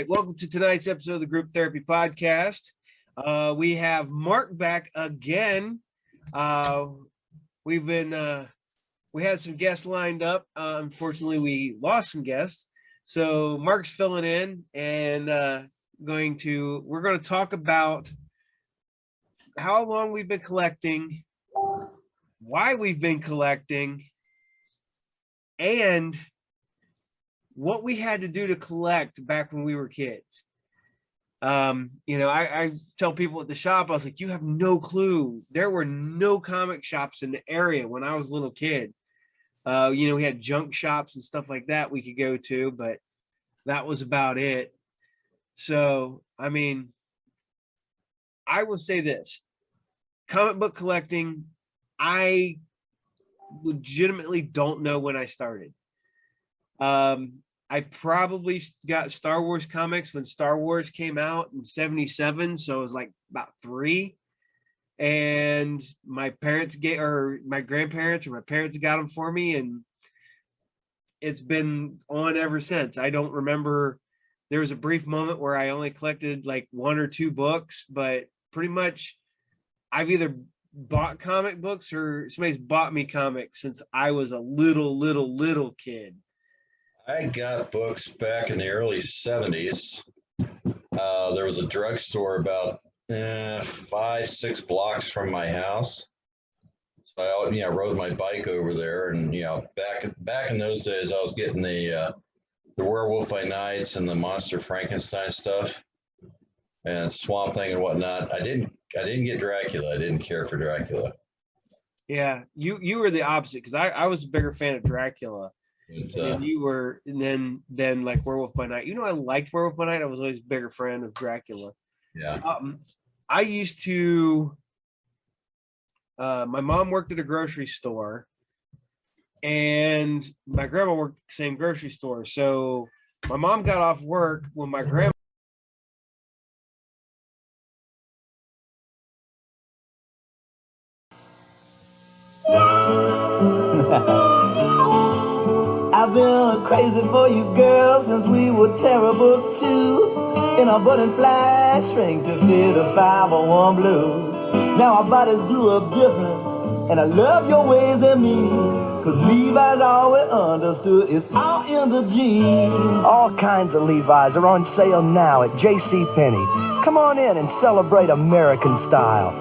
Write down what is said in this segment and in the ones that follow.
welcome to tonight's episode of the Group Therapy Podcast. We have Mark back again. We had some guests lined up. Unfortunately, we lost some guests. So Mark's filling in, and we're going to talk about how long we've been collecting, why we've been collecting, and what we had to do to collect back when we were kids. I tell people at the shop, I was like, you have no clue. There were no comic shops in the area when I was a little kid. We had junk shops and stuff like that we could go to, but that was about it. So, I mean, I will say this. Comic book collecting, I legitimately don't know when I started. I probably got Star Wars comics when Star Wars came out in 77. So it was like about 3. And my parents my grandparents or my parents got them for me. And it's been on ever since. I don't remember. There was a brief moment where I only collected like 1 or 2 books, but pretty much I've either bought comic books or somebody's bought me comics since I was a little kid. I got books back in the early 70s. There was a drugstore about 5-6 blocks from my house. So I rode my bike over there, and back in those days, I was getting the Werewolf by Nights and the Monster Frankenstein stuff, and Swamp Thing and whatnot. I didn't get Dracula. I didn't care for Dracula. Yeah, you were the opposite, because I was a bigger fan of Dracula. And you were, and then like Werewolf by Night. I liked Werewolf by Night. I was always a bigger fan of Dracula. Yeah. I used to. My mom worked at a grocery store, and my grandma worked at the same grocery store. So my mom got off work when my grandma. I've been crazy for you, girl, since we were terrible too. In a butterfly shrink to fit a 501 blue. Now our bodies blew up different, and I love your ways and means. Cause Levi's always understood it's all in the jeans. All kinds of Levi's are on sale now at JCPenney. Come on in and celebrate American style.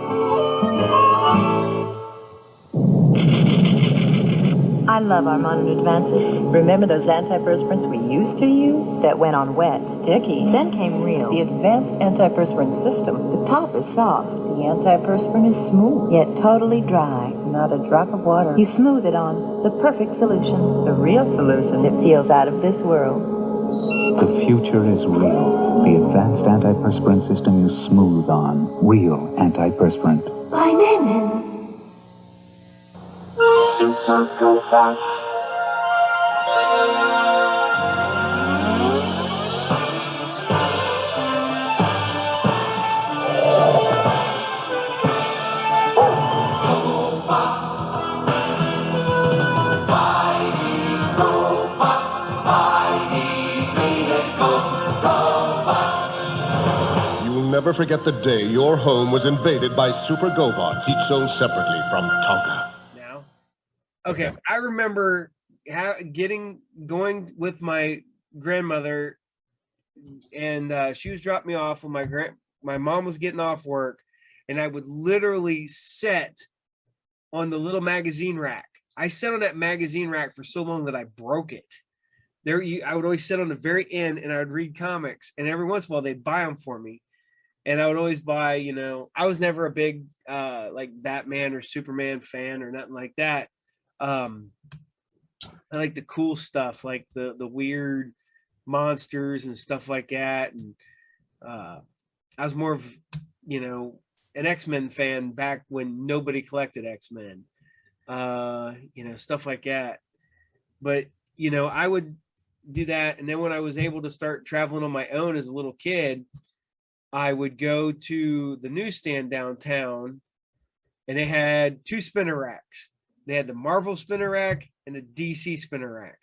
I love our modern advances. Remember those antiperspirants we used to use? That went on wet, sticky. Then came Real, the advanced antiperspirant system. The top is soft. The antiperspirant is smooth, yet totally dry. Not a drop of water. You smooth it on. The perfect solution. The Real solution. It feels out of this world. The future is Real. The advanced antiperspirant system you smooth on. Real antiperspirant. By Mennen. Super Go Never forget the day your home was invaded by Super GoBots, each sold separately from Tonka. Now, okay, I remember going with my grandmother, and she was dropping me off when my mom was getting off work, and I would literally sit on the little magazine rack. I sat on that magazine rack for so long that I broke it. I would always sit on the very end, and I would read comics, and every once in a while they'd buy them for me. And I would always buy, I was never a big like Batman or Superman fan or nothing like that. I like the cool stuff, like the weird monsters and stuff like that. And I was more of, an X-Men fan back when nobody collected X-Men, stuff like that. But, I would do that. And then when I was able to start traveling on my own as a little kid, I would go to the newsstand downtown, and they had 2 spinner racks. They had the Marvel spinner rack and the DC spinner rack.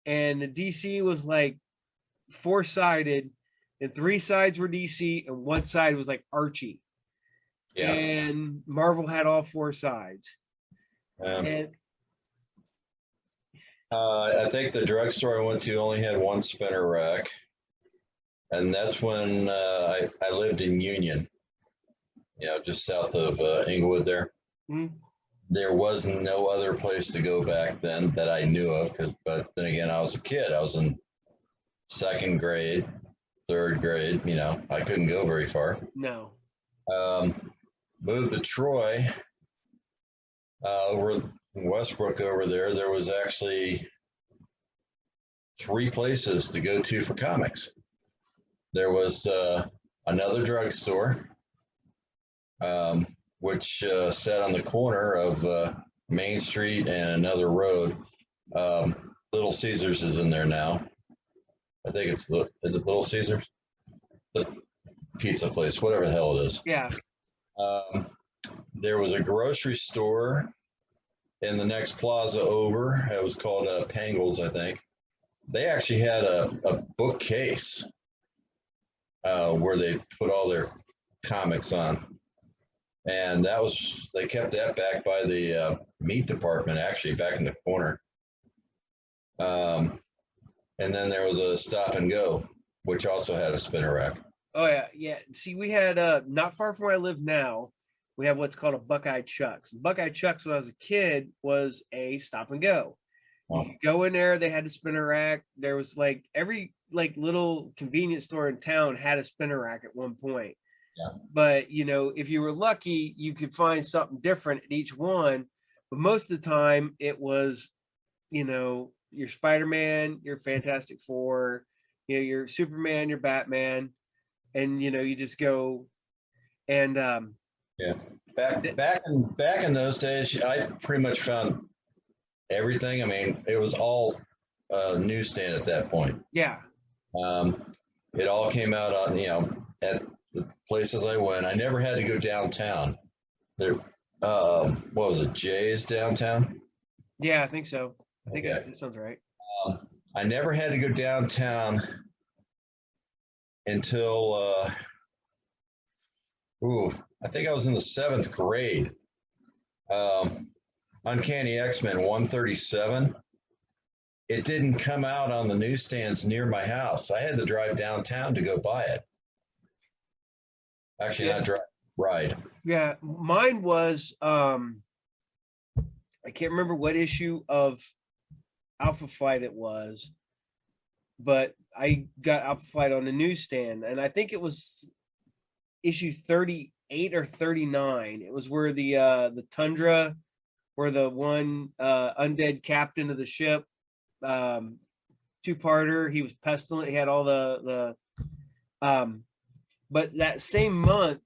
And the DC was like 4-sided, and 3 sides were DC, and 1 side was like Archie. Yeah. And Marvel had all 4 sides. Um, And I think the drugstore I went to only had 1 spinner rack, and that's when I lived in Union, just south of Inglewood there. mm, There was no other place to go back then that I knew of, but then again, I was a kid. I was in 2nd grade, 3rd grade. I couldn't go very far. no. Moved to Troy, over in Westbrook over there. There was actually 3 places to go to for comics. There was another drugstore, which sat on the corner of Main Street and another road. Little Caesars is in there now. I think is it Little Caesars? The pizza place, whatever the hell it is. Yeah. There was a grocery store in the next plaza over. It was called Pangles, I think. They actually had a bookcase where they put all their comics on. And they kept that back by the meat department, actually, back in the corner. And then there was a Stop and Go, which also had a spinner rack. Oh yeah, yeah. See, we had not far from where I live now, we have what's called a Buckeye Chuck's. Buckeye Chuck's when I was a kid was a Stop and Go. You could go in there, they had a spinner rack. There was like every little convenience store in town had a spinner rack at one point. Yeah. But if you were lucky, you could find something different at each one. But most of the time it was, your Spider-Man, your Fantastic Four, your Superman, your Batman, and you just go and yeah. Back in those days, I pretty much found everything. I mean, it was all newsstand at that point. yeah. It all came out on at the places I went. I never had to go downtown. There, what was it, Jay's downtown? Yeah, I think so. I think Okay. that sounds right. I never had to go downtown until I think I was in the 7th grade. Uncanny X-Men 137. It didn't come out on the newsstands near my house. I had to drive downtown to go buy it. Actually, Yeah. not drive, ride. Yeah, mine was I can't remember what issue of Alpha Flight it was, but I got Alpha Flight on the newsstand, and I think it was issue 38 or 39. It was where the Tundra, where the one undead captain of the ship, 2-parter, he was pestilent, he had all the but that same month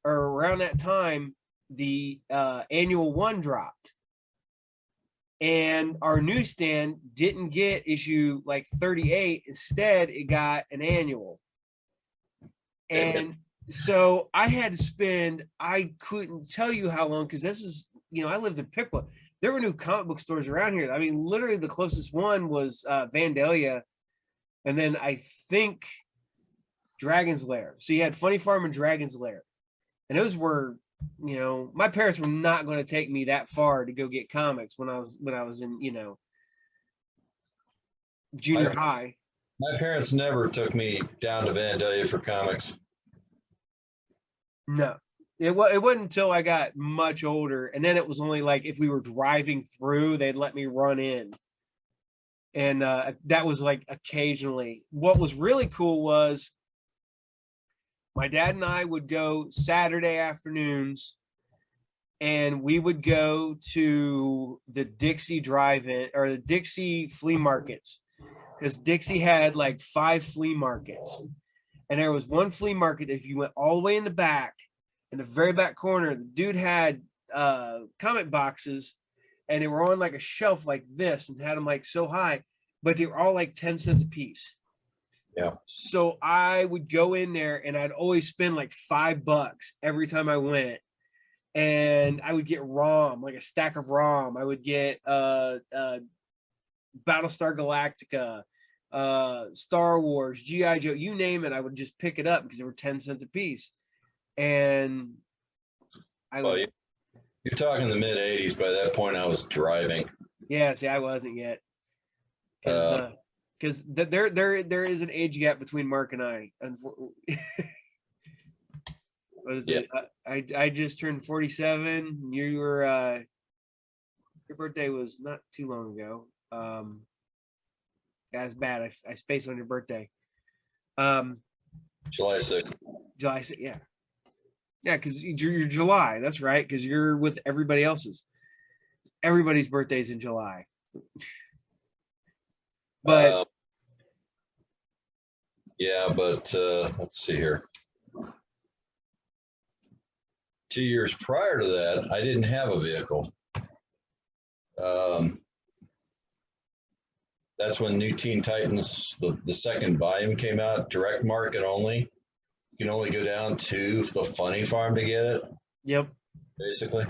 or around that time, the annual 1 dropped, and our newsstand didn't get issue 38. Instead, it got an annual. And so I had to spend, I couldn't tell you how long, because this is, I lived in Piqua. There were new comic book stores around here. I mean, literally the closest one was Vandalia, and then I think Dragon's Lair. So you had Funny Farm and Dragon's Lair, and those were, my parents were not going to take me that far to go get comics when I was in, junior high. My parents never took me down to Vandalia for comics. No, it wasn't until I got much older, and then it was only if we were driving through, they'd let me run in, and that was occasionally. What was really cool was my dad and I would go Saturday afternoons, and we would go to the Dixie drive-in or the Dixie flea markets, because Dixie had 5 flea markets. And there was one flea market, if you went all the way in the back, in the very back corner, the dude had comic boxes, and they were on a shelf like this, and had them so high, but they were all 10 cents a piece. Yeah. So I would go in there, and I'd always spend $5 every time I went, and I would get ROM, a stack of ROM. I would get Battlestar Galactica, Star Wars, GI Joe, you name it, I would just pick it up because they were 10 cents a piece. And I Well, would, you're talking the mid '80s. By that point, I was driving. yeah, see, I wasn't yet. Uh, Because there is an age gap between Mark and I. What is it? I just turned 47. You were your birthday was not too long ago. That's bad. I spaced on your birthday. July 6th. July, yeah. Yeah, because you're July. That's right, because you're with everybody else's. Everybody's birthday's in July. But yeah, but let's see here. 2 years prior to that, I didn't have a vehicle. That's when New Teen Titans, the second volume came out, direct market only. You can only go down to the Funny Farm to get it, yep, basically.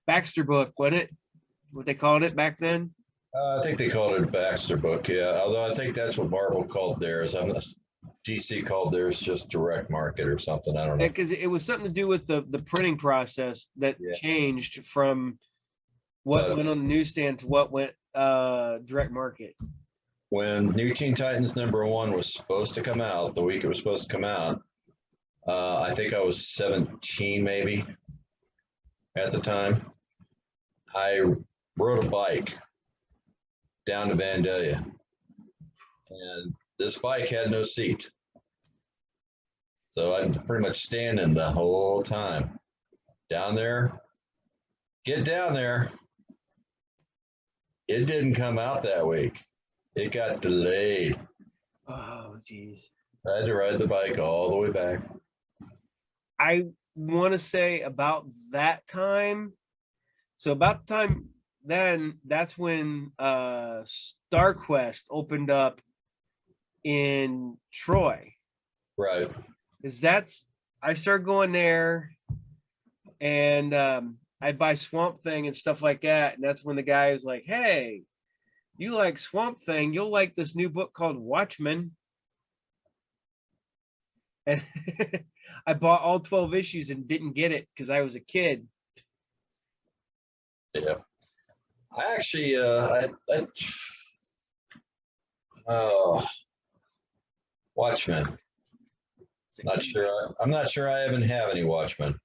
Baxter book, wasn't it? What they called it back then? I think they called it a Baxter book, yeah. Although I think that's what Marvel called theirs. DC called theirs just direct market or something. I don't know. Yeah, because it was something to do with the printing process that changed from what went on the newsstand to what went direct market. When New Teen Titans #1 was supposed to come out, the week it was supposed to come out, I think I was 17 maybe at the time. I rode a bike down to Vandalia, and this bike had no seat. So I'm pretty much standing the whole time down there. Get down there. It didn't come out that week. It got delayed. Oh, geez. I had to ride the bike all the way back. I want to say about that time. So about the time then, that's when StarQuest opened up in Troy. Right. Because I started going there, and I'd buy Swamp Thing and stuff like that. And that's when the guy was like, hey, you like Swamp Thing, you'll like this new book called Watchmen. And I bought all 12 issues and didn't get it because I was a kid. Yeah. I actually, Watchmen. Not sure. I'm not sure I even have any Watchmen.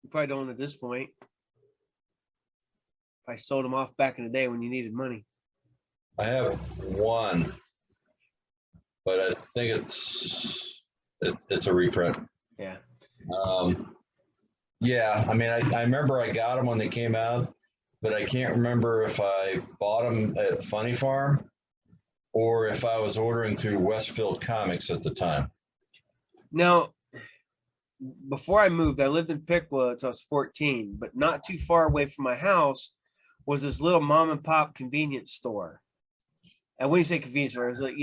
You probably don't at this point. I sold them off back in the day when you needed money. I have one, but I think it's a reprint. Yeah. Yeah, I mean, I remember I got them when they came out, but I can't remember if I bought them at Funny Farm or if I was ordering through Westfield Comics at the time. Now, before I moved, I lived in Piqua until I was 14, but not too far away from my house was this little mom and pop convenience store. And when you say convenience store, it's like,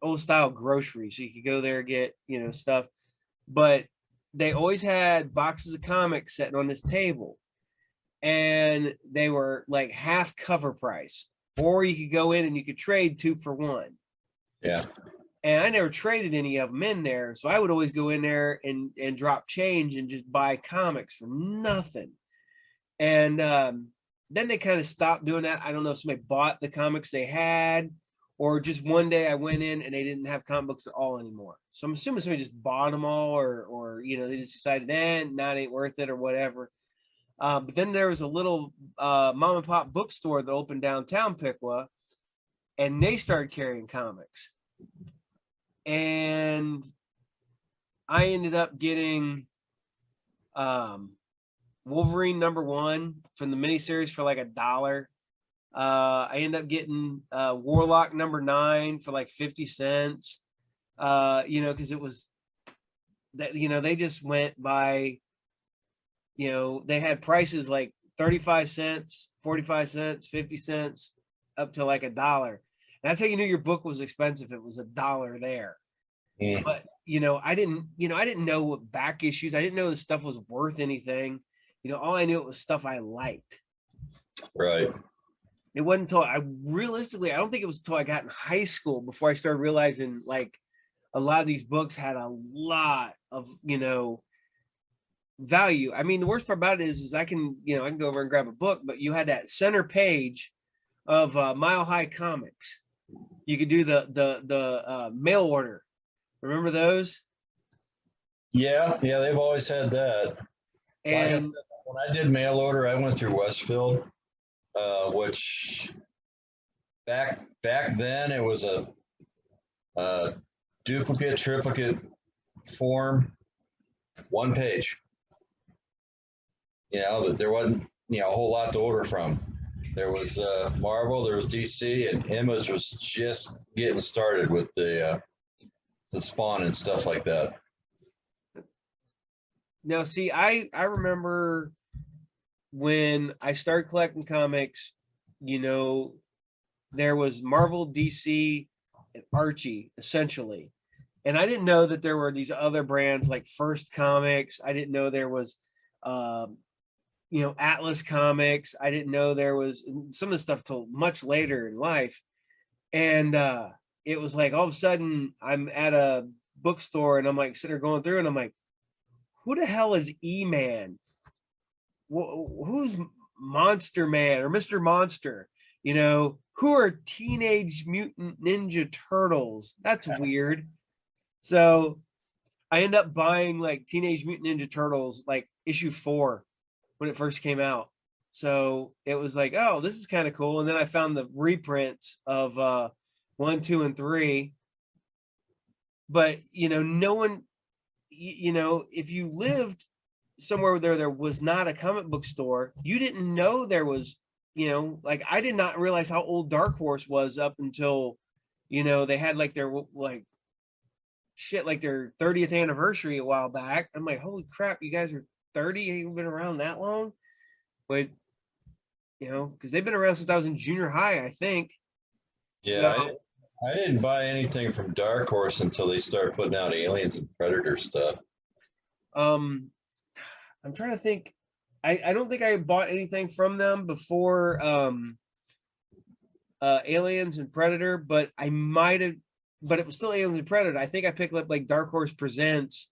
old style grocery. So you could go there and get, stuff. But they always had boxes of comics sitting on this table. And they were like half cover price. Or you could go in and you could trade 2 for 1. Yeah. And I never traded any of them in there. So I would always go in there and drop change and just buy comics for nothing. And then they kind of stopped doing that. I don't know if somebody bought the comics they had, or just one day I went in and they didn't have comic books at all anymore. So I'm assuming somebody just bought them all, or they just decided, not ain't worth it or whatever. But then there was a little mom and pop bookstore that opened downtown Piqua, and they started carrying comics. And I ended up getting Wolverine #1 from the miniseries for like $1. I ended up getting Warlock #9 for like 50 cents. Because it was that, they just went by, they had prices like 35 cents, 45 cents, 50 cents, up to like $1. And that's how you knew your book was expensive. It was $1 there. Yeah. But I didn't know what back issues. I didn't know the stuff was worth anything. All I knew it was stuff I liked. Right. It wasn't until I don't think it was until I got in high school before I started realizing like a lot of these books had a lot of, value. I mean, the worst part about it is I can go over and grab a book, but you had that center page of Mile High Comics. You could do the mail order. Remember those? Yeah, they've always had that. And when I did mail order, I went through Westfield, which back then it was a duplicate, triplicate form, one page. That there wasn't a whole lot to order from. There was Marvel, there was DC, and Image was just getting started with the Spawn and stuff like that. now, see, I remember when I started collecting comics, there was Marvel, DC, and Archie essentially, and I didn't know that there were these other brands like First Comics. I didn't know there was Atlas Comics. I didn't know there was some of the stuff till much later in life. And it was like all of a sudden I'm at a bookstore and I'm like sitting there going through and I'm like, who the hell is E-Man? Who's Monster Man or Mr. Monster? Who are Teenage Mutant Ninja Turtles? That's weird. So I end up buying like Teenage Mutant Ninja Turtles, like issue 4 when it first came out. So it was like, oh, this is kind of cool. And then I found the reprints of 1, 2, and 3. But no one, if you lived somewhere where there was not a comic book store, you didn't know there was, like I did not realize how old Dark Horse was up until, they had like their like their 30th anniversary a while back. I'm like, holy crap, you guys are 30? You've been around that long? But because they've been around since I was in junior high, I think. Yeah, So, I didn't buy anything from Dark Horse until they started putting out Aliens and Predator stuff. I'm trying to think. I don't think I bought anything from them before Aliens and Predator, but I might have, but it was still Aliens and Predator. I think I picked up like Dark Horse Presents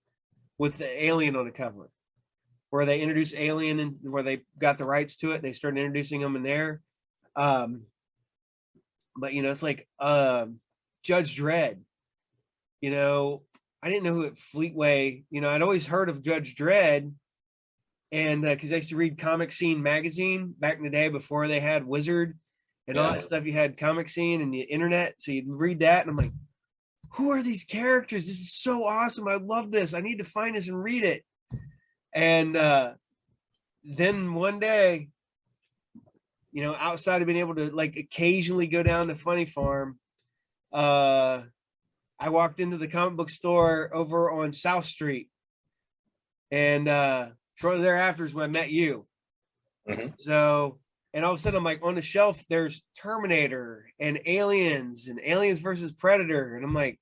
with the alien on the cover, where they introduced Alien and where they got the rights to it and they started introducing them in there. But it's like Judge Dredd. I didn't know who at Fleetway, I'd always heard of Judge Dredd, and because I used to read Comic Scene magazine back in the day before they had Wizard and all that stuff. You had Comic Scene and the internet, so you'd read that, and I'm like, who are these characters? This is so awesome. I love this. I need to find this and read it. And then one day, outside of being able to like occasionally go down to Funny Farm, I walked into the comic book store over on South Street, and shortly thereafter is when I met you. Mm-hmm. So, and all of a sudden I'm like, on the shelf there's Terminator and Aliens versus Predator, and I'm like,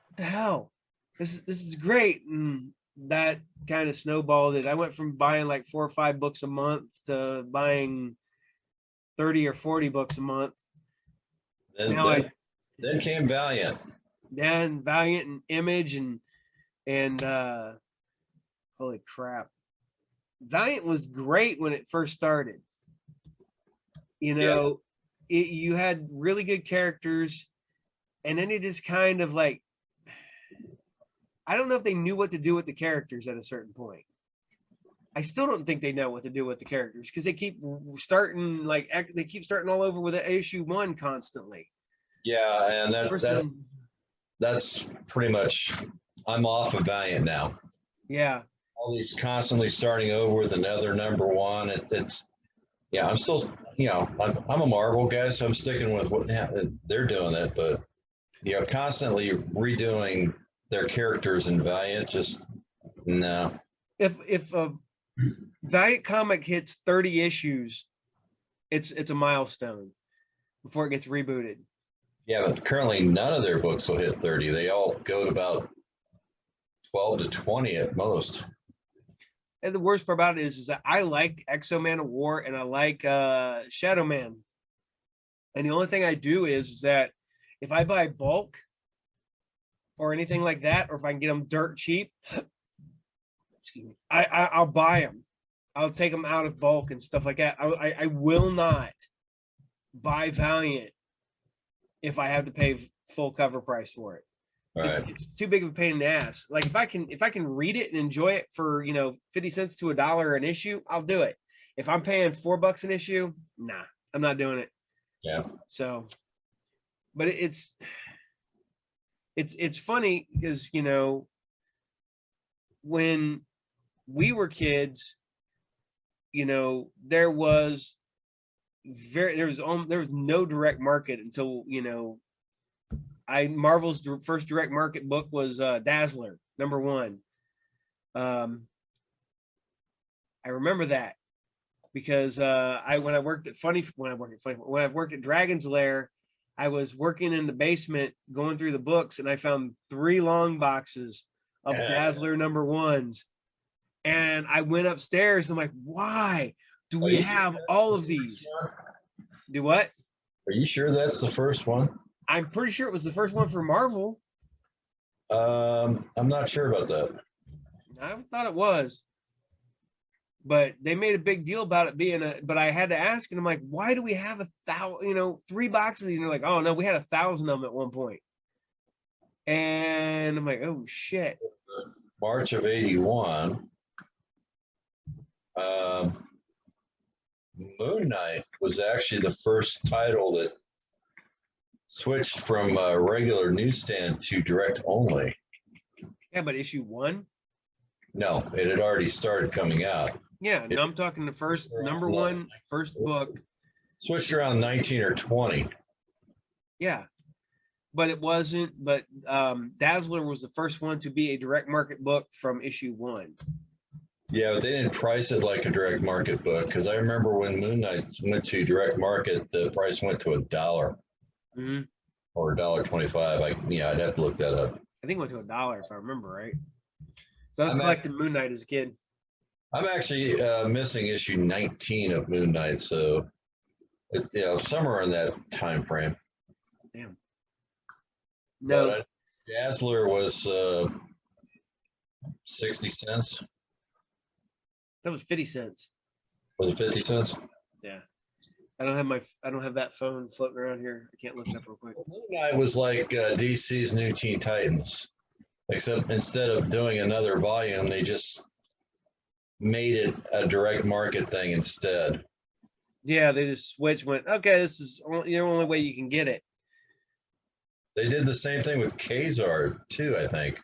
what the hell? This is great. And that kind of snowballed it. I went from buying like 4 or 5 books a month to buying 30 or 40 books a month. Then came Valiant. Then Valiant and Image and holy crap. Valiant was great when it first started. You had really good characters, and then it just kind of like, I don't know if they knew what to do with the characters at a certain point. I still don't think they know what to do with the characters because they keep starting all over with the issue 1 constantly. Yeah, and that's pretty much, I'm off of Valiant now. Yeah. All these constantly starting over with another number 1. I'm still, I'm a Marvel guy, so I'm sticking with what they're doing it, but constantly redoing their characters in Valiant, just no. If a Valiant comic hits 30 issues, it's a milestone before it gets rebooted. Yeah, but currently none of their books will hit 30. They all go to about 12 to 20 at most. And the worst part about it is that I like Exo Man of War and I like Shadow Man. And the only thing I do is that if I buy bulk or anything like that, or if I can get them dirt cheap, excuse me, I'll buy them. I'll take them out of bulk and stuff like that. I will not buy Valiant if I have to pay full cover price for it. All right. It's too big of a pain in the ass. Like if I can read it and enjoy it for 50 cents to $1 an issue, I'll do it. If I'm paying $4 an issue, nah, I'm not doing it. Yeah. So, but it's funny because when we were kids, there was no direct market until Marvel's first direct market book was Dazzler #1. I remember that because when I worked at Dragon's Lair, I was working in the basement going through the books and I found 3 long boxes of Dazzler #1s. And I went upstairs and I'm like, why do we have all of these? Do what? Are you sure that's the first one? I'm pretty sure it was the first one for Marvel. I'm not sure about that. I thought it was. But they made a big deal about it being but I had to ask, and I'm like, why do we have 1,000, 3 boxes? And they're like, oh no, we had 1,000 of them at one point. And I'm like, oh shit. March of '81. Moon Knight was actually the first title that switched from a regular newsstand to direct only. Yeah, but issue 1? No, it had already started coming out. Yeah, no, I'm talking the first #1, first book. Switched around 19 or 20. Yeah, but it wasn't. But Dazzler was the first one to be a direct market book from issue 1. Yeah, but they didn't price it like a direct market book because I remember when Moon Knight went to direct market, the price went to $1 or $1.25. I'd have to look that up. I think it went to $1 if I remember right. So I was collecting Moon Knight as a kid. I'm actually missing issue 19 of Moon Knight, so somewhere in that time frame. Damn. No, but, Dazzler was 60 cents. That was 50 cents. Was it 50 cents? Yeah. I don't have that phone floating around here. I can't look it up real quick. Moon Knight was like DC's New Teen Titans, except instead of doing another volume, they just made it a direct market thing instead. Yeah, they just went, okay, this is the only way you can get it. They did the same thing with Kazar too, I think.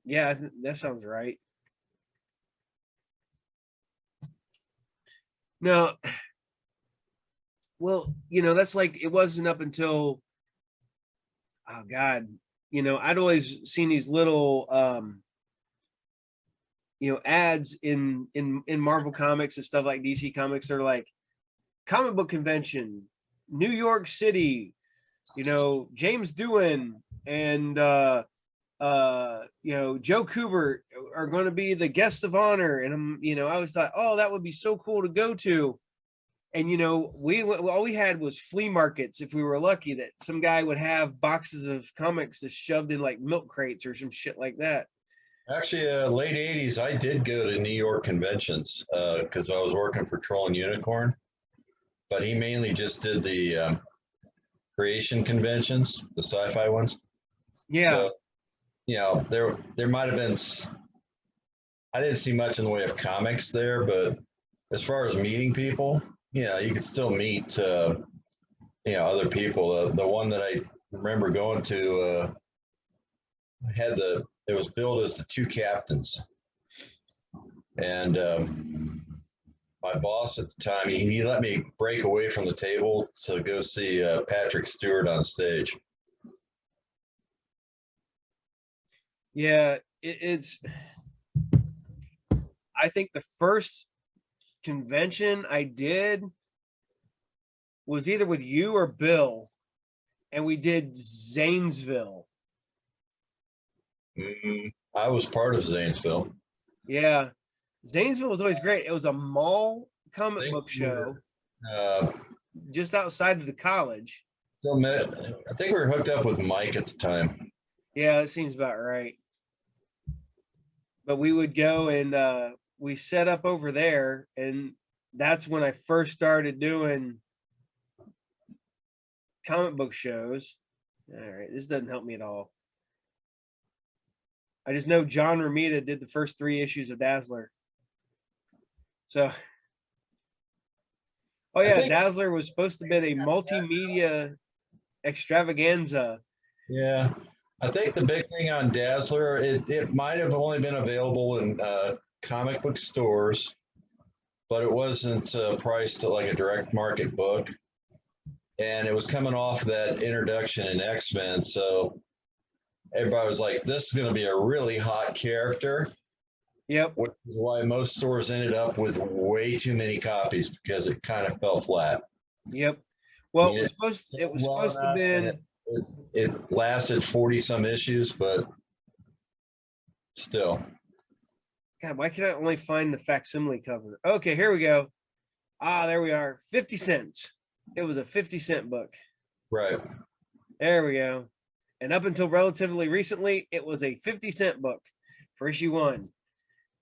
Yeah, that sounds right. No, well, that's like it wasn't up until, oh God, I'd always seen these little ads in Marvel Comics and stuff like DC Comics. They're like comic book convention, New York City, James Doohan and Joe Kubert are going to be the guest of honor. And I always thought, oh, that would be so cool to go to. And, all we had was flea markets. If we were lucky that some guy would have boxes of comics just shoved in like milk crates or some shit like that. Actually, late 80s, I did go to New York conventions because I was working for Troll and Unicorn, but he mainly just did the creation conventions, the sci-fi ones. Yeah. So, there might have been, I didn't see much in the way of comics there, but as far as meeting people, you could still meet, other people. The one that I remember going to it was billed as the Two Captains. And my boss at the time, he let me break away from the table to go see Patrick Stewart on stage. Yeah, I think the first convention I did was either with you or Bill, and we did Zanesville. I was part of Zanesville. Yeah, Zanesville was always great. It was a mall comic Think book we were, show Uh, just outside of the college. still met. I think we were hooked up with Mike at the time. Yeah, that seems about right. But we would go and we set up over there, and that's when I first started doing comic book shows. All right, this doesn't help me at all. I just know John Romita did the first 3 issues of Dazzler. So, oh yeah, think- Dazzler was supposed to be a multimedia extravaganza. Yeah. I think the big thing on Dazzler, it might have only been available in comic book stores, but it wasn't priced at like a direct market book. And it was coming off that introduction in X-Men. So everybody was like, this is going to be a really hot character. Yep. Which is why most stores ended up with way too many copies because it kind of fell flat. Yep. Well, Yeah. it was supposed to be. It lasted 40 some issues, but still. God, why can I only find the facsimile cover? Okay, here we go. Ah, there we are. 50 cents. It was a 50-cent book. Right. There we go. And up until relatively recently, it was a 50-cent book for issue 1.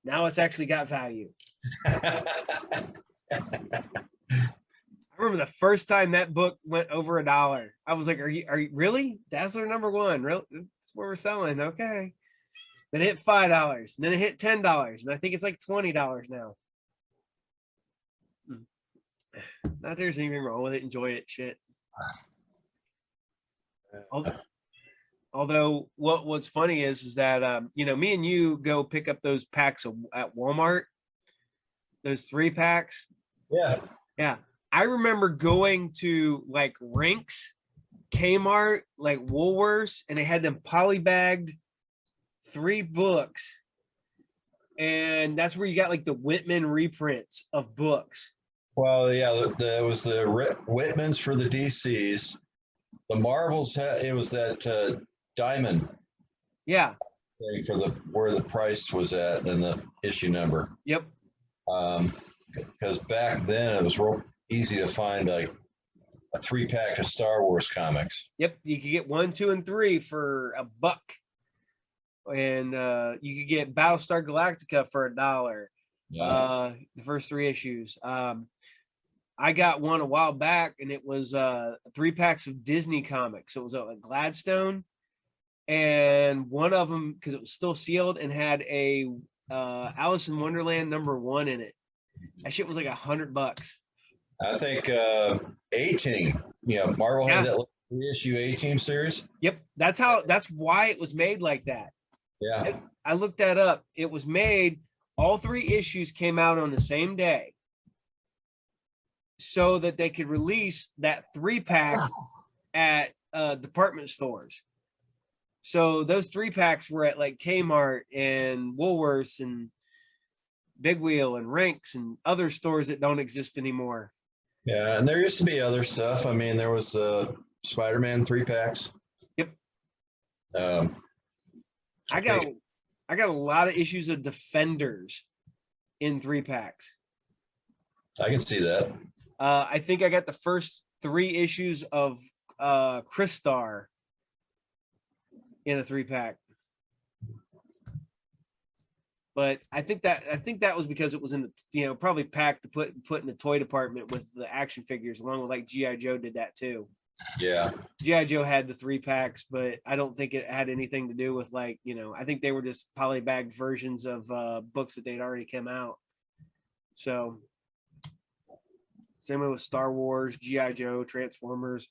Now it's actually got value. I remember the first time that book went over $1. I was like, are you really? Dazzler #1. Real? That's what we're selling. Okay. Then it hit $5. And then it hit $10. And I think it's like $20 now. Not there's anything wrong with it. Enjoy it. Shit. Although what's funny is that me and you go pick up those packs at Walmart, those 3 packs. Yeah. I remember going to like Rinks, Kmart, like Woolworths, and they had them polybagged 3 books. And that's where you got like the Whitman reprints of books. Well, yeah, there was the Whitmans for the DCs. The Marvels, it was that diamond Yeah. thing for where the price was at and the issue number. Yep. Because back then it was real easy to find like a 3-pack of Star Wars comics. Yep. You could get 1, 2, and 3 for $1. And you could get Battlestar Galactica for $1. Yeah. The first 3 issues. I got one a while back, and it was 3 packs of Disney comics. So it was a Gladstone, and one of them, because it was still sealed and had a Alice in Wonderland #1 in it. That shit was like $100. I think A-Team, Marvel had that 3-issue A-Team series. Yep, that's why it was made like that. Yeah. I looked that up. It was made, all 3 issues came out on the same day, so that they could release that 3-pack at department stores. So those 3 packs were at like Kmart and Woolworths and Big Wheel and Rinks and other stores that don't exist anymore. Yeah, and there used to be other stuff. I mean, there was Spider-Man 3-packs. Yep. I got a lot of issues of Defenders in 3 packs. I can see that. I think I got the first 3 issues of Crystar in a 3-pack. But I think that was because it was in the probably packed to put in the toy department with the action figures, along with like G.I. Joe did that too. Yeah. G.I. Joe had the 3 packs, but I don't think it had anything to do with like, I think they were just polybagged versions of books that they'd already come out. So same way with Star Wars, G.I. Joe, Transformers,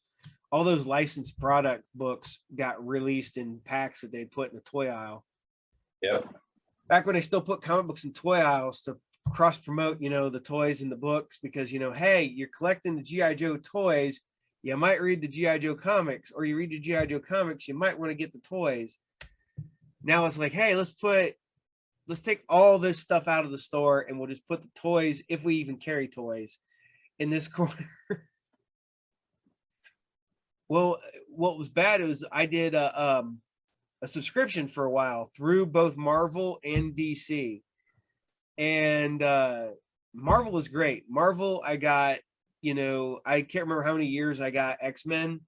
all those licensed product books got released in packs that they'd put in the toy aisle. Yep. Back when they still put comic books in toy aisles to cross promote, the toys and the books, because, hey, you're collecting the G.I. Joe toys. You might read the G.I. Joe comics, or you read the G.I. Joe comics, you might want to get the toys. Now it's like, hey, let's take all this stuff out of the store and we'll just put the toys, if we even carry toys, in this corner. Well, what was bad is I did a subscription for a while through both Marvel and DC. And Marvel was great. Marvel, I got, I can't remember how many years I got X-Men.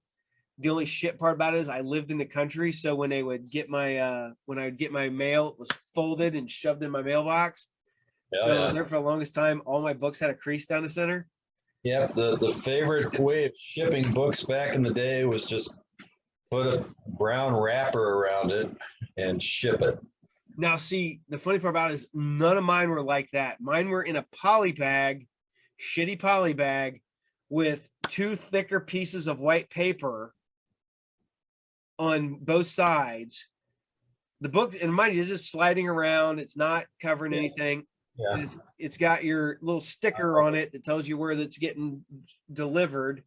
The only shit part about it is I lived in the country, so when they would get my when I would get my mail, it was folded and shoved in my mailbox. Oh, So yeah. there for the longest time, all my books had a crease down the center. Yep. The favorite way of shipping books back in the day was just put a brown wrapper around it and ship it. Now, see, the funny part about it is none of mine were like that. Mine were in a poly bag, shitty poly bag, with 2 thicker pieces of white paper on both sides. The book, and mind you, is just sliding around. It's not covering anything. Yeah. It's got your little sticker on it that tells you where that's getting delivered.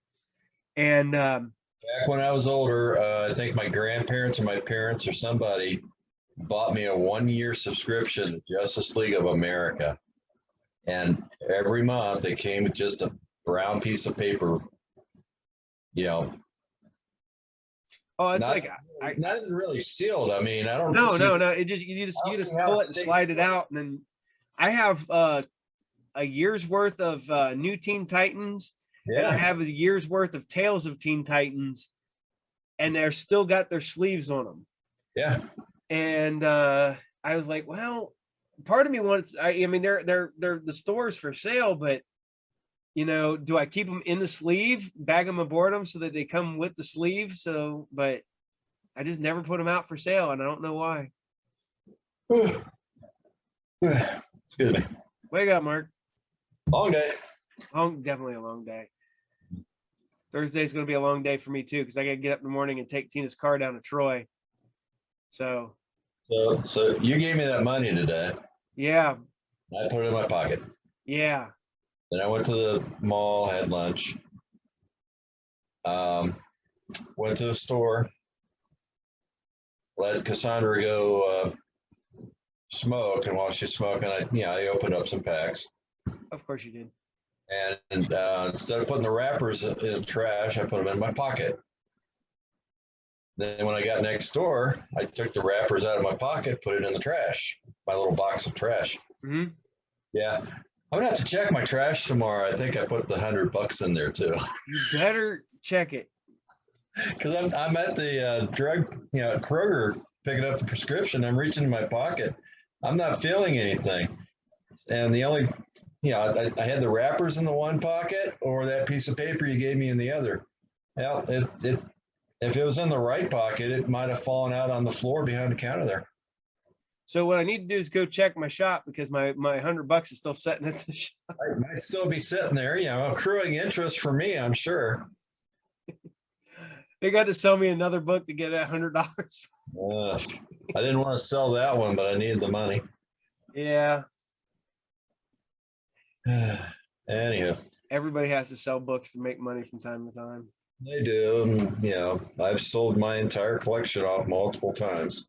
And Back when I was older, I think my grandparents or my parents or somebody bought me a 1-year subscription to Justice League of America. And every month they came with just a brown piece of paper, oh, it's not, like not even really sealed. I mean, I don't no. see, It just you just I'll see how pull it it's and safe. slide it out, and then I have a year's worth of New Teen Titans, and I Yeah. have a year's worth of Tales of Teen Titans, and they're still got their sleeves on them. Yeah. And I was like, well, part of me wants. I mean, they're the stores for sale, but do I keep them in the sleeve, bag them aboard them so that they come with the sleeve? So, but I just never put them out for sale, and I don't know why. Excuse me. Wake up, Mark. Long day. Definitely a long day. Thursday's going to be a long day for me too, because I got to get up in the morning and take Tina's car down to Troy. So you gave me that money today. yeah, I put it in my pocket. yeah. Then I went to the mall, had lunch. Went to the store. Let Cassandra go smoke, and while she's smoking, I opened up some packs. Of course you did. And instead of putting the wrappers in the trash, I put them in my pocket. Then when I got next door, I took the wrappers out of my pocket, put it in the trash, my little box of trash. Mm-hmm. Yeah, I'm gonna have to check my trash tomorrow. I think I put the $100 in there too. You better check it. Because I'm at the drug, Kroger, picking up the prescription. I'm reaching in my pocket. I'm not feeling anything. And the only, I had the wrappers in the one pocket, or that piece of paper you gave me in the other. Well, if it was in the right pocket, it might have fallen out on the floor behind the counter there. So what I need to do is go check my shop, because my $100 is still sitting at the shop. It might still be sitting there, accruing interest for me, I'm sure. They got to sell me another book to get $100. I didn't want to sell that one, but I needed the money. Yeah. Anyhow. Everybody has to sell books to make money from time to time. They do. I've sold my entire collection off multiple times.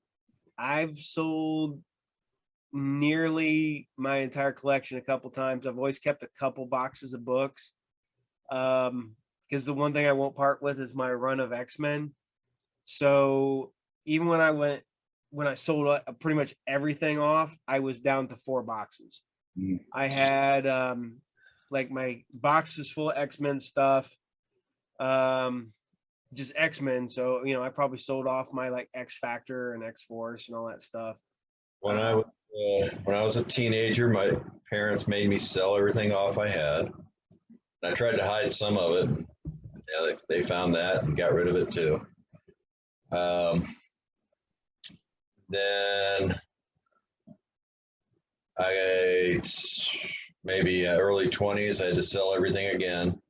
I've sold nearly my entire collection a couple times. I've always kept a couple boxes of books. Because the one thing I won't part with is my run of X-Men. So even when I sold pretty much everything off, I was down to 4 boxes. Mm. I had like my box was full of X-Men stuff, just X-Men. So I probably sold off my like X Factor and X Force and all that stuff. When I was a teenager, my parents made me sell everything off I had. I tried to hide some of it. Yeah, they found that and got rid of it too. Then maybe early 20s, I had to sell everything again.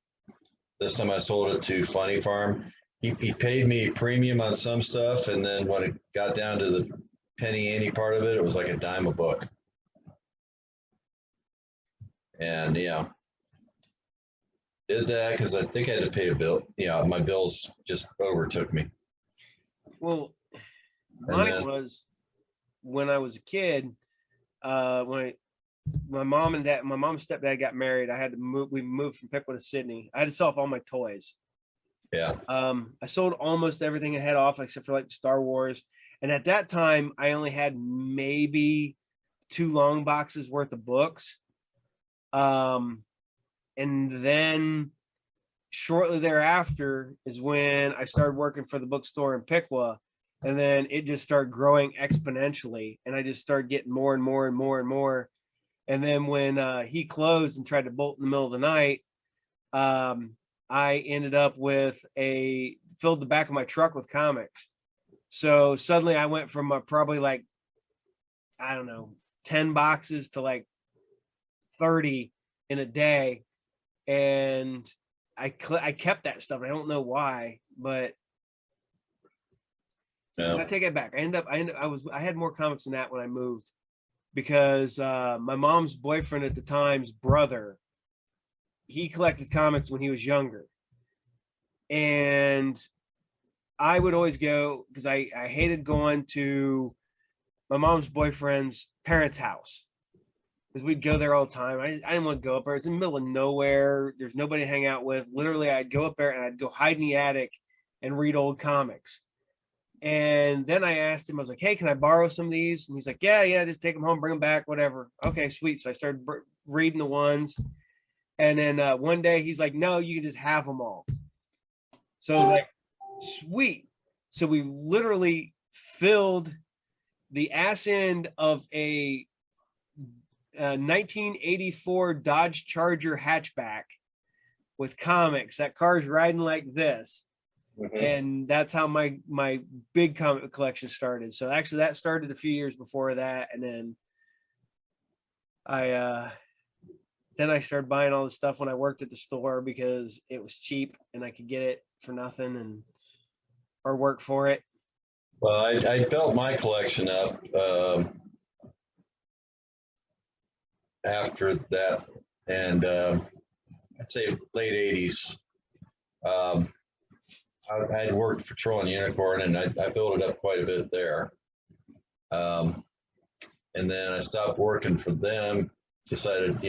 This time I sold it to Funny Farm. He paid me premium on some stuff, and then when it got down to the penny ante part of it, it was like a dime a book. And did that because I think I had to pay a bill. My bills just overtook me. Well, mine was when I was a kid. When my mom and stepdad got married, I had to move. We moved from Pickwood to Sydney. I had to sell off all my toys. Yeah. I sold almost everything I had off, except for like Star Wars. And at that time, I only had maybe 2 long boxes worth of books. And then shortly thereafter is when I started working for the bookstore in Piqua, and then it just started growing exponentially, and I just started getting more and more and more and more. And then when he closed and tried to bolt in the middle of the night, I ended up with filled the back of my truck with comics. So suddenly I went from probably like, I don't know, 10 boxes to like 30 in a day. And I kept that stuff. I don't know why, but I take it back. I had more comics than that when I moved, because my mom's boyfriend at the time's brother, he collected comics when he was younger. And I would always go, because I hated going to my mom's boyfriend's parents' house, because we'd go there all the time. I didn't want to go up there. It's in the middle of nowhere. There's nobody to hang out with. Literally, I'd go up there and I'd go hide in the attic and read old comics. And then I asked him, I was like, hey, can I borrow some of these? And he's like, yeah, just take them home, bring them back, whatever. Okay, sweet. So I started reading the ones. And then one day he's like, no, you can just have them all. So I was like, sweet. So we literally filled the ass end of a 1984 Dodge Charger hatchback with comics. That car's riding like this. And that's how my big comic collection started. So actually that started a few years before that. And then I started buying all the stuff when I worked at the store, because it was cheap and I could get it for nothing or work for it. Well, I built my collection up after that, and I'd say late 80s. I had worked for Troll and Unicorn, and I built it up quite a bit there. And then I stopped working for them, decided,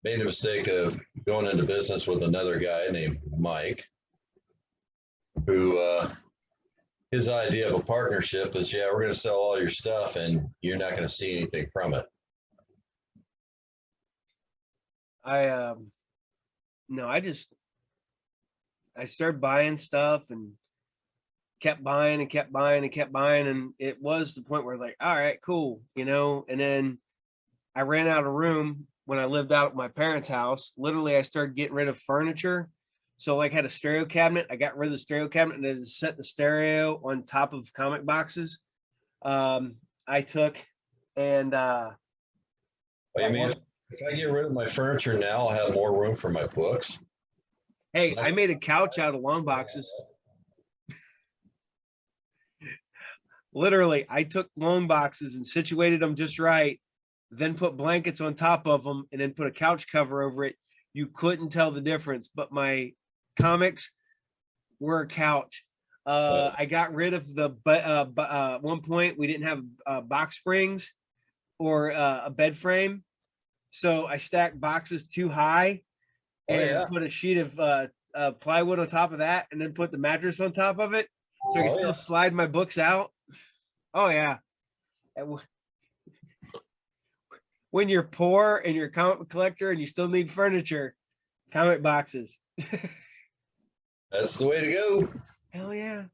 made a mistake of going into business with another guy named Mike, who his idea of a partnership is, we're going to sell all your stuff and you're not going to see anything from it. I started buying stuff and kept buying and kept buying and kept buying. And it was the point where I was like, all right, cool. And then I ran out of room when I lived out at my parents' house. Literally, I started getting rid of furniture. So like had a stereo cabinet. I got rid of the stereo cabinet and I just set the stereo on top of comic boxes. I took and you mean if I get rid of my furniture now, I'll have more room for my books? Hey, I made a couch out of long boxes. Literally, I took long boxes and situated them just right, then put blankets on top of them, and then put a couch cover over it. You couldn't tell the difference, but my comics were a couch. I got rid of one point we didn't have box springs or a bed frame, so I stacked boxes too high and put a sheet of plywood on top of that, and then put the mattress on top of it, so I can still slide my books out. Oh yeah. When you're poor and you're a comic collector and you still need furniture, comic boxes. That's the way to go. Hell yeah.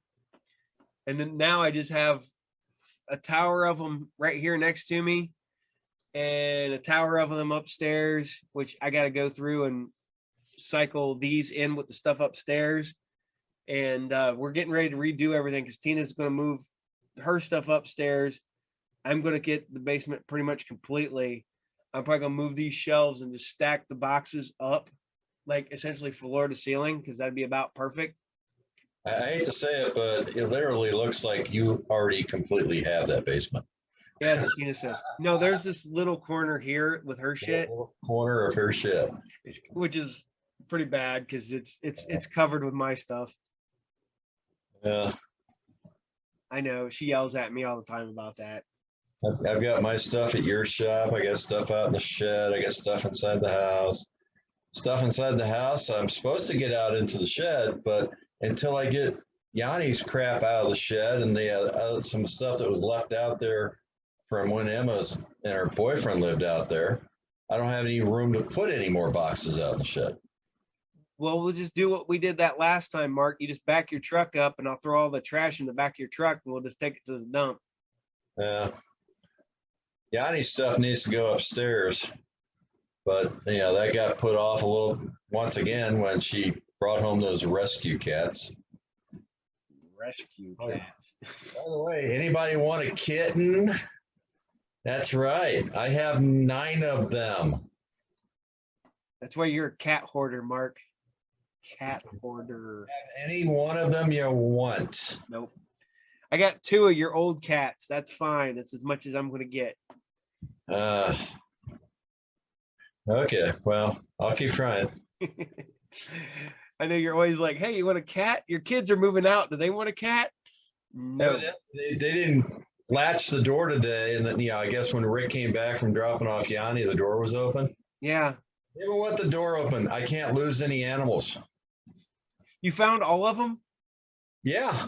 And then now I just have a tower of them right here next to me and a tower of them upstairs, which I got to go through and cycle these in with the stuff upstairs. And we're getting ready to redo everything because Tina's going to move her stuff upstairs. I'm going to get the basement pretty much completely. I'm probably going to move these shelves and just stack the boxes up, like essentially floor to ceiling, because that'd be about perfect. I hate to say it, but it literally looks like you already completely have that basement. Yeah, that's what Tina says. No, there's this little corner here with her shit. Corner of her shit. Which is pretty bad because it's covered with my stuff. Yeah. I know. She yells at me all the time about that. I've got my stuff at your shop. I got stuff out in the shed. I got stuff inside the house. Stuff inside the house, I'm supposed to get out into the shed, but until I get Yanni's crap out of the shed and the some stuff that was left out there from when Emma's and her boyfriend lived out there. I don't have any room to put any more boxes out in the shed. Well, we'll just do what we did that last time, Mark. You just back your truck up and I'll throw all the trash in the back of your truck and we'll just take it to the dump. Yanni's stuff needs to go upstairs, but that got put off a little once again when she brought home those rescue cats. Rescue cats. By the way, anybody want a kitten? That's right. I have 9 of them. That's why you're a cat hoarder, Mark. Cat hoarder. Any one of them you want. Nope. I got 2 of your old cats. That's fine. That's as much as I'm going to get. Okay. Well, I'll keep trying. I know you're always like, hey, you want a cat? Your kids are moving out. Do they want a cat? No. They didn't latch the door today. And then, I guess when Rick came back from dropping off Yanni, the door was open. Yeah. Even with the door open, I can't lose any animals. You found all of them? Yeah.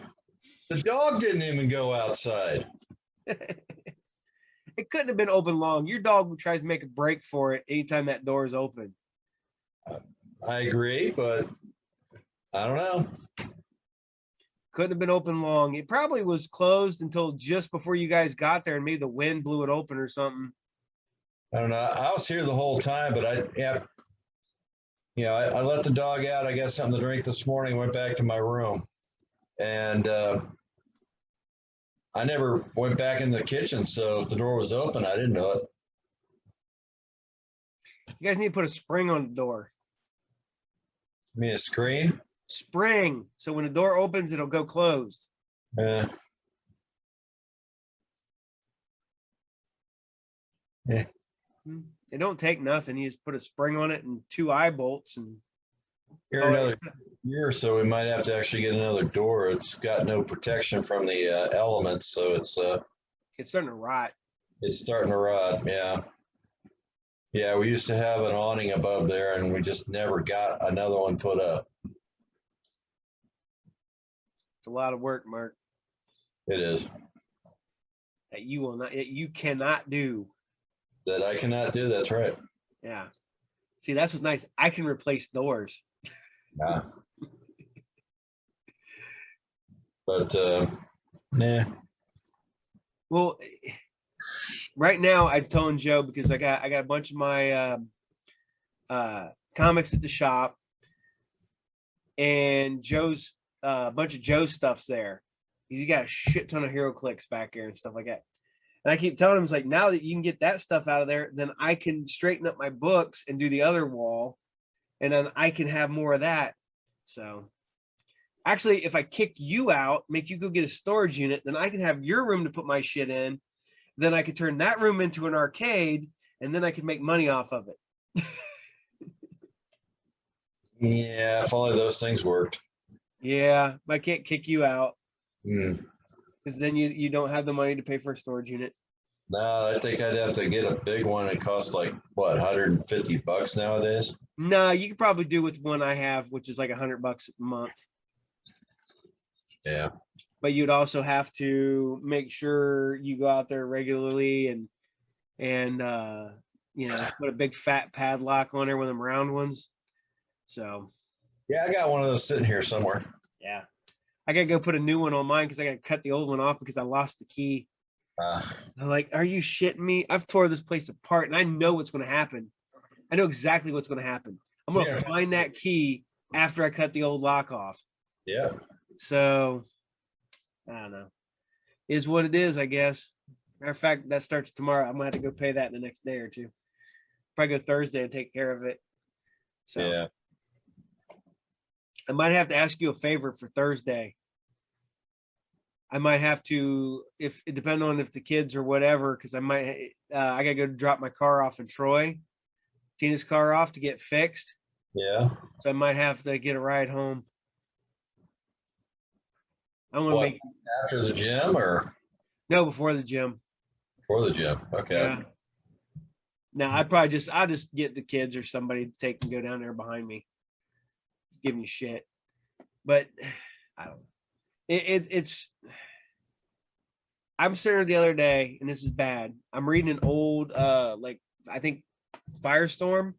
The dog didn't even go outside. It couldn't have been open long. Your dog tries to make a break for it anytime that door is open. I agree, but I don't know. Couldn't have been open long. It probably was closed until just before you guys got there and maybe the wind blew it open or something. I don't know. I was here the whole time, but I let the dog out. I got something to drink this morning, went back to my room. And I never went back in the kitchen. So if the door was open, I didn't know it. You guys need to put a spring on the door. I mean, a screen? Spring. So when the door opens, it'll go closed. Yeah. It don't take nothing. You just put a spring on it and 2 eye bolts and Here another year or so, we might have to actually get another door. It's got no protection from the elements, so it's starting to rot. It's starting to rot. Yeah, we used to have an awning above there, and we just never got another one put up. It's a lot of work, Mark. It is. That you cannot do. That I cannot do. That's right. Yeah. See, that's what's nice. I can replace doors. Yeah. But nah. Well, right now I'm telling Joe because I got a bunch of my comics at the shop, and Joe's a bunch of Joe's stuff's there. He's got a shit ton of HeroClix back there and stuff like that. And I keep telling him, it's like, now that you can get that stuff out of there, then I can straighten up my books and do the other wall. And then I can have more of that. So actually, if I kick you out, make you go get a storage unit, then I can have your room to put my shit in. Then I could turn that room into an arcade, and then I could make money off of it. Yeah, if only those things worked. Yeah, I can't kick you out. Mm. Because then you don't have the money to pay for a storage unit. No, I think I'd have to get a big one. It costs like what, $150 nowadays? No, you could probably do with one I have, which is like $100 a month. Yeah. But you'd also have to make sure you go out there regularly and put a big fat padlock on there, one of them round ones. So Yeah, I got one of those sitting here somewhere. yeah. I gotta go put a new one on mine because I gotta cut the old one off because I lost the key. I'm like, are you shitting me? I've tore this place apart and I know what's gonna happen. I know exactly what's gonna happen. I'm gonna find that key after I cut the old lock off. Yeah. So I don't know. Is what it is, I guess. Matter of fact, that starts tomorrow. I'm gonna have to go pay that in the next day or two. Probably go Thursday and take care of it. So yeah. I might have to ask you a favor for Thursday. I might have to, if it depends on if the kids or whatever, because I gotta go drop my car off in Troy, Tina's car off to get fixed. Yeah. So I might have to get a ride home. I want to make after the gym or no before the gym. Before the gym. Okay. Yeah. No, I'll just get the kids or somebody to take and go down there behind me. Give me shit. But I don't know. It's I'm sitting there the other day, and this is bad. I'm reading an old, like I think Firestorm,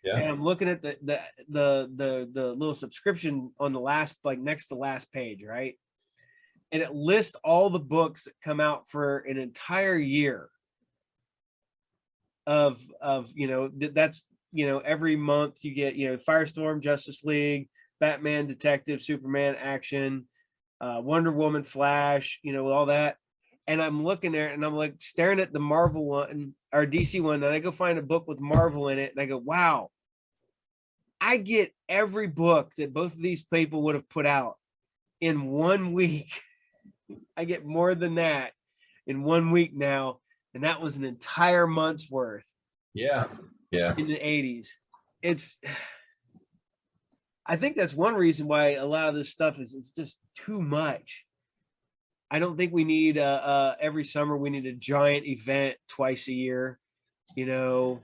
and Yeah. I'm looking at the little subscription on the last, like next to last page, right? And it lists all the books that come out for an entire year of that's every month you get Firestorm, Justice League, Batman, Detective, Superman, Action, Wonder Woman, Flash, all that. And I'm looking there and I'm like staring at the Marvel one or DC one, and I go find a book with Marvel in it, and I go, wow, I get every book that both of these people would have put out in 1 week. I get more than that in 1 week now, and that was an entire month's worth. Yeah. Yeah. In the 80s. I think that's one reason why a lot of this stuff it's just too much. I don't think we need every summer we need a giant event twice a year. I don't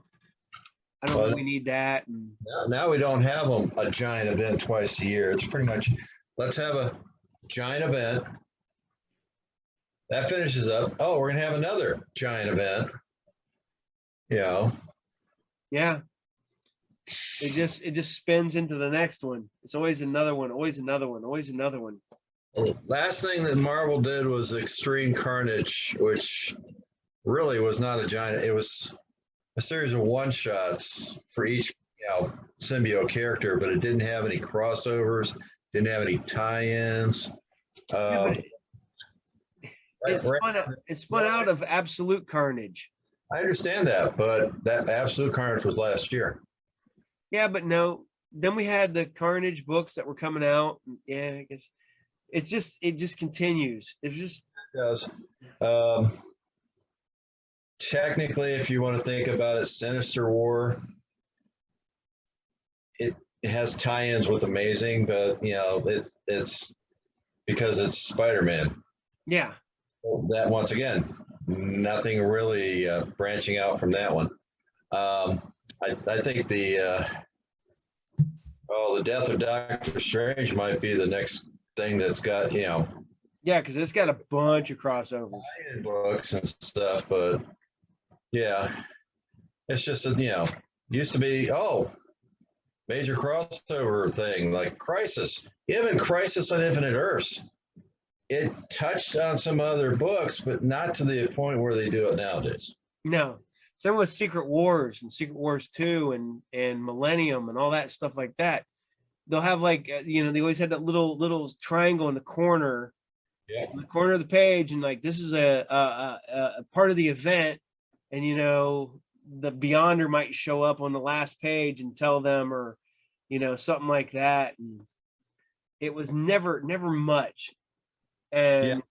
think we need that. And now we don't have a giant event twice a year. It's pretty much, let's have a giant event. That finishes up. Oh, we're going to have another giant event. Yeah. It just spins into the next one. It's always another one, always another one, always another one. The last thing that Marvel did was Extreme Carnage, which really was not a giant. It was a series of one-shots for each symbiote character, but it didn't have any crossovers, didn't have any tie-ins. It spun out of Absolute Carnage. I understand that, but that Absolute Carnage was last year. Yeah, but no. Then we had the Carnage books that were coming out. Yeah, I guess it just continues. It does. Technically, if you want to think about it, Sinister War, it has tie-ins with Amazing, but it's because it's Spider-Man. Yeah. That once again, nothing really branching out from that one. I think the death of Doctor Strange might be the next thing that's got yeah, because it's got a bunch of crossovers, books and stuff. But yeah, it's just used to be major crossover thing like Crisis, even Crisis on Infinite Earths. It touched on some other books, but not to the point where they do it nowadays. No. Same with Secret Wars and Secret Wars 2 and Millennium and all that stuff like that. They'll have they always had that little triangle in the corner, in the corner of the page, and like this is a part of the event, and the Beyonder might show up on the last page and tell them, or something like that. And it was never much. And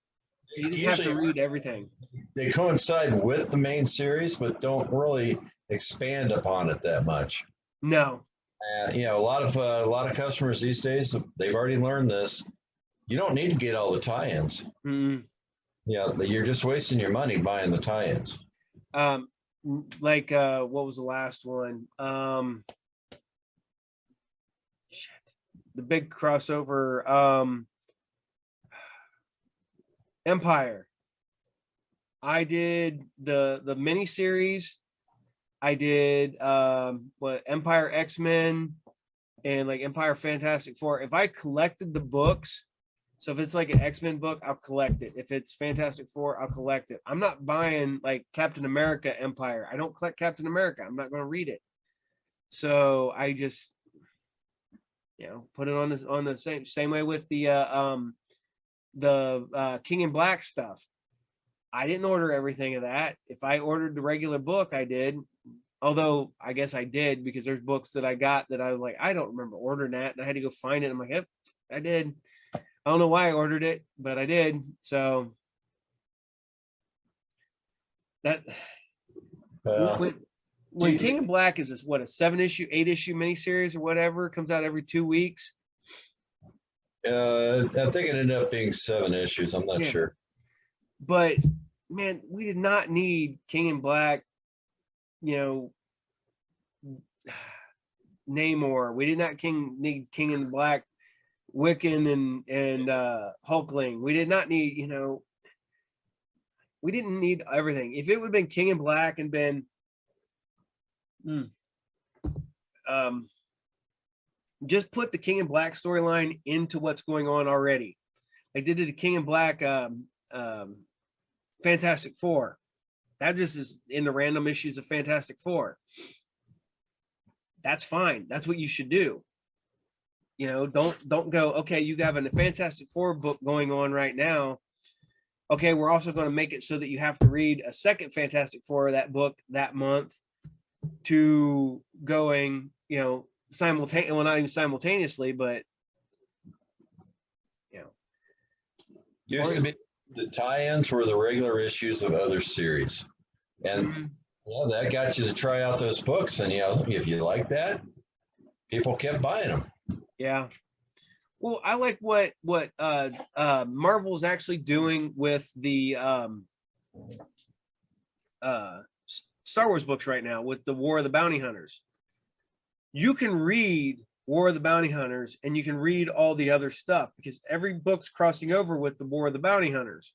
you didn't have to read everything. They coincide with the main series, but don't really expand upon it that much. No. A lot of customers these days, they've already learned this. You don't need to get all the tie-ins. Mm-hmm. You're just wasting your money buying the tie-ins. What was the last one? The big crossover. Empire. I did the miniseries. I did Empire X-Men and Empire Fantastic Four. If I collected the books, so if it's like an X-Men book, I'll collect it. If it's Fantastic Four, I'll collect it. I'm not buying Captain America Empire. I don't collect Captain America. I'm not going to read it. So I just put it on the same way with the King in Black stuff. I didn't order everything of that. If I ordered the regular book, I did. Although I guess I did, because there's books that I got that I was like, I don't remember ordering that, and I had to go find it. I'm like, yep, I did. I don't know why I ordered it, but I did. So that when King in Black is a 7-issue, 8-issue miniseries or whatever, comes out every 2 weeks. I think it ended up being 7 issues. I'm not sure. But man, we did not need King in Black, Namor. We did not need King in Black, Wiccan and Hulkling. We did not need, We didn't need everything. If it would have been King in Black and been just put the King in Black storyline into what's going on already. Like they did the King in Black Fantastic Four. That just is in the random issues of Fantastic Four. That's fine. That's what you should do. You know, don't go, okay, you have a Fantastic Four book going on right now. Okay, we're also going to make it so that you have to read a second Fantastic Four, that book that month, to going, you know, simultaneously, well, not even simultaneously, but, you know. Used to be the tie-ins were the regular issues of other series. And well, that got you to try out those books. And, you know, if you like that, people kept buying them. Yeah. Well, I like what Marvel's actually doing with the Star Wars books right now with the War of the Bounty Hunters. You can read War of the Bounty Hunters and you can read all the other stuff because every book's crossing over with the War of the Bounty Hunters.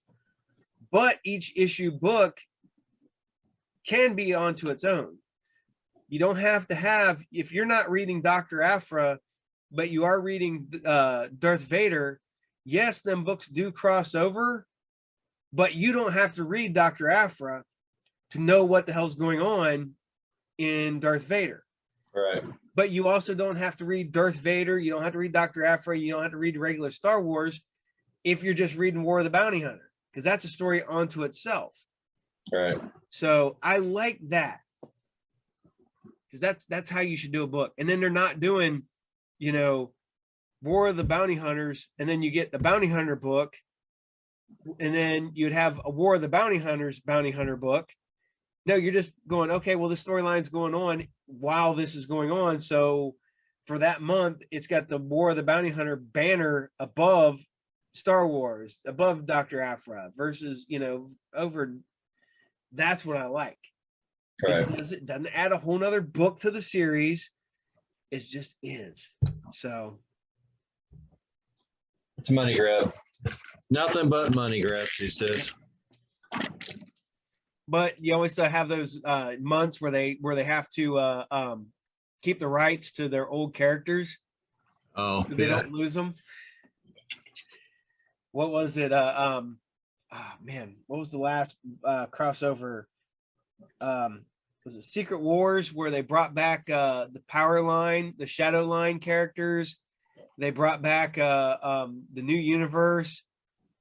But each issue book can be onto its own. You don't have to have, if you're not reading Dr. Aphra, but you are reading Darth Vader, yes, them books do cross over, but you don't have to read Dr. Aphra to know what the hell's going on in Darth Vader. Right. But you also don't have to read Darth Vader. You don't have to read Dr. Aphra. You don't have to read regular Star Wars if you're just reading War of the Bounty Hunter, because that's a story onto itself. Right. So I like that, because that's how you should do a book. And then they're not doing, you know, War of the Bounty Hunters, and then you get the Bounty Hunter book, and then you'd have a War of the Bounty Hunters Bounty Hunter book. No, you're just going, okay, well, the storyline's going on while this is going on. So for that month, it's got the War of the Bounty Hunter banner above Star Wars, above Dr. Aphra versus, you know, over. That's what I like. Right. It doesn't add a whole nother book to the series. It just is. So it's a money grab. Nothing but money grabs these days. But you always have those months where they have to keep the rights to their old characters. Oh, so they don't lose them. What was it? Oh man, what was the last crossover? Was it Secret Wars, where they brought back the Power Line, the Shadow Line characters? They brought back the New Universe.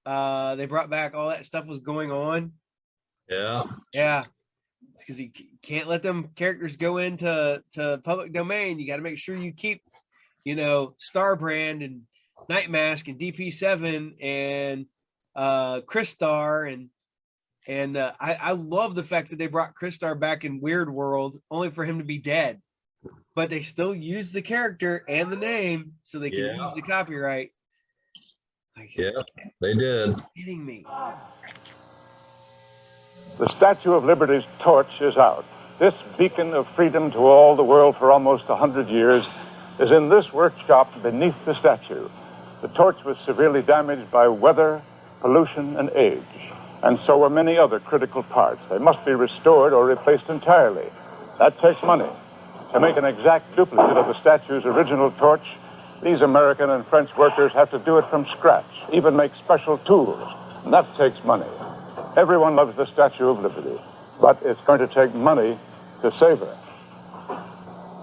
They brought back all that stuff was going on. Yeah, because you can't let them characters go into public domain. You got to make sure you keep, you know, Starbrand and Nightmask and DP7 and Crystar and I love the fact that they brought Crystar back in Weird World only for him to be dead, but they still use the character and the name so they can use the copyright. Like, yeah, they did. Kidding me. The Statue of Liberty's torch is out. This beacon of freedom to all the world for almost 100 years is in this workshop beneath the statue. The torch was severely damaged by weather, pollution, and age. And so were many other critical parts. They must be restored or replaced entirely. That takes money. To make an exact duplicate of the statue's original torch, these American and French workers have to do it from scratch, even make special tools. And that takes money. Everyone loves the Statue of Liberty, but it's going to take money to save her.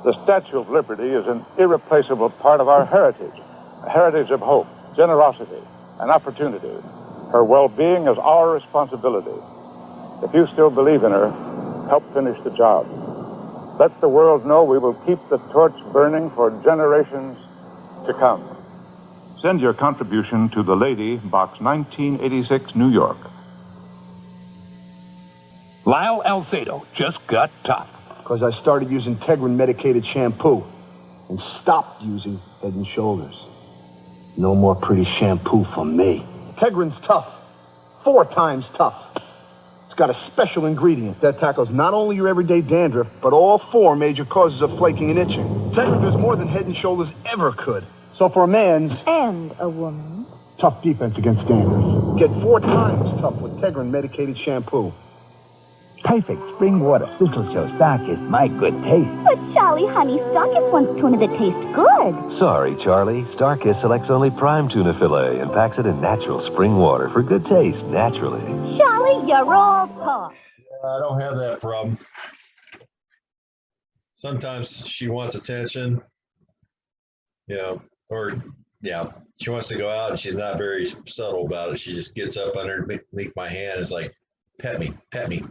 The Statue of Liberty is an irreplaceable part of our heritage, a heritage of hope, generosity, and opportunity. Her well-being is our responsibility. If you still believe in her, help finish the job. Let the world know we will keep the torch burning for generations to come. Send your contribution to The Lady, Box 1986, New York. Lyle Alzado just got tough. Because I started using Tegrin medicated shampoo and stopped using Head and Shoulders. No more pretty shampoo for me. Tegrin's tough. 4 times tough. It's got a special ingredient that tackles not only your everyday dandruff, but all 4 major causes of flaking and itching. Tegrin does more than Head and Shoulders ever could. So for a man's... And a woman. Tough defense against dandruff. get 4 times tough with Tegrin medicated shampoo. Perfect spring water. This'll show Starkist my good taste. But Charlie, honey, Starkist wants tuna that tastes good. Sorry, Charlie. Starkist selects only prime tuna fillet and packs it in natural spring water for good taste naturally. Charlie, you're all talk. I don't have that problem. Sometimes she wants attention, or she wants to go out and she's not very subtle about it. She just gets up underneath my hand and is like, pet me, pet me.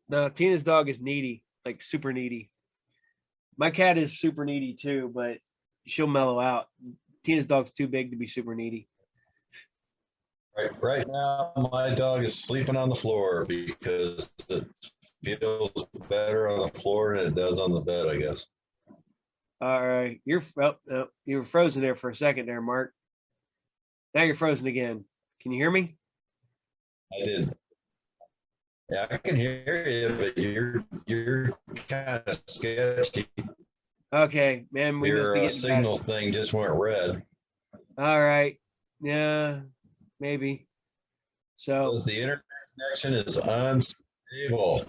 No, Tina's dog is needy, like super needy. My cat is super needy too, but she'll mellow out. Tina's dog's too big to be super needy. Right now, my dog is sleeping on the floor because it feels better on the floor than it does on the bed, I guess. All right, you were frozen there for a second there, Mark. Now you're frozen again. Can you hear me? I did. Yeah, I can hear you, but you're kind of sketchy. Okay, man. Your signal thing just went red. All right. Yeah, maybe. So because the internet connection is unstable.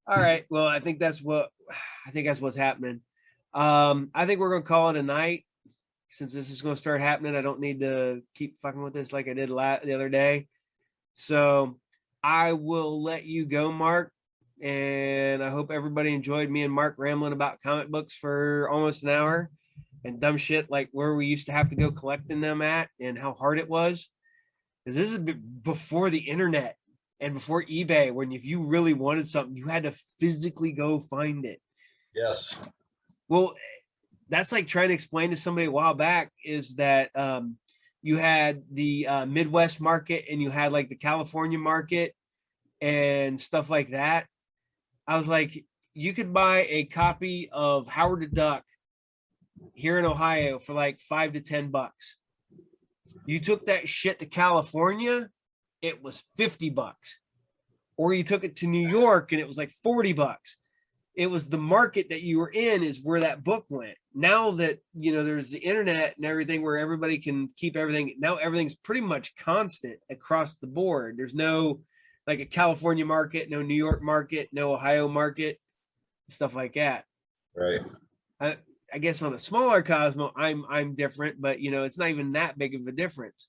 All right. Well, I think that's what's happening. I think we're gonna call it a night since this is gonna start happening. I don't need to keep fucking with this like I did the other day. So I will let you go, Mark. And I hope everybody enjoyed me and Mark rambling about comic books for almost an hour and dumb shit like where we used to have to go collecting them at and how hard it was. Because this is before the internet and before eBay, when if you really wanted something, you had to physically go find it. Yes. Well, that's like trying to explain to somebody a while back is that you had the Midwest market and you had like the California market and stuff like that. I was like, you could buy a copy of Howard the Duck here in Ohio for like $5 to $10. You took that shit to California, it was $50. Or you took it to New York and it was like $40. It was the market that you were in is where that book went. Now that, there's the internet and everything where everybody can keep everything. Now everything's pretty much constant across the board. There's no like a California market, no New York market, no Ohio market, stuff like that. Right. I guess on a smaller Cosmo, I'm different, but it's not even that big of a difference.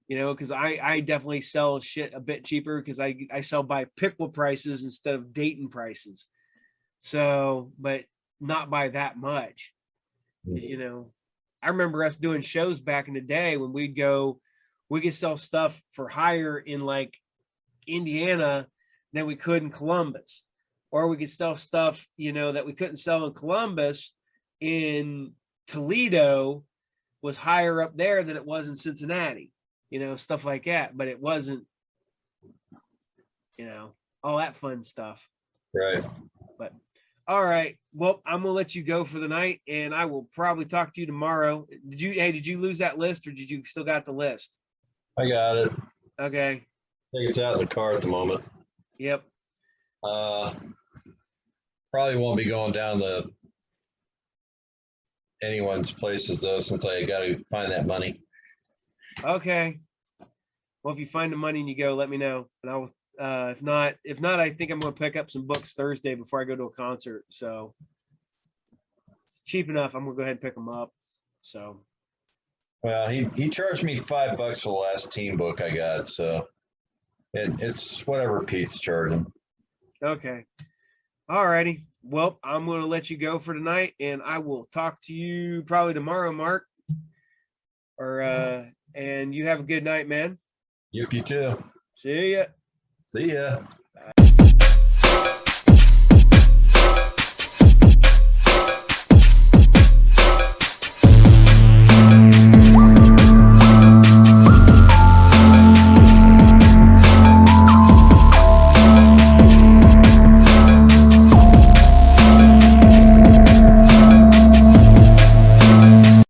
Because I definitely sell shit a bit cheaper because I sell by Pickle prices instead of Dayton prices. So, but not by that much. I remember us doing shows back in the day when we could sell stuff for higher in like Indiana than we could in Columbus, or we could sell stuff, that we couldn't sell in Columbus in Toledo was higher up there than it was in Cincinnati, stuff like that. But it wasn't, all that fun stuff. Right. But all right. Well, I'm gonna let you go for the night and I will probably talk to you tomorrow. Did you lose that list or did you still got the list? I got it. Okay. I think it's out in the car at the moment. Yep. Probably won't be going down to anyone's places though, since I got to find that money. Okay. Well, if you find the money and you go, let me know, and I will. If not, I think I'm going to pick up some books Thursday before I go to a concert. So it's cheap enough. I'm going to go ahead and pick them up. So. Well, he charged me $5 for the last team book I got, so it's whatever Pete's charging. Okay. All righty. Well, I'm going to let you go for tonight, and I will talk to you probably tomorrow, Mark. And you have a good night, man. Yep, you too. See ya. See ya. Bye.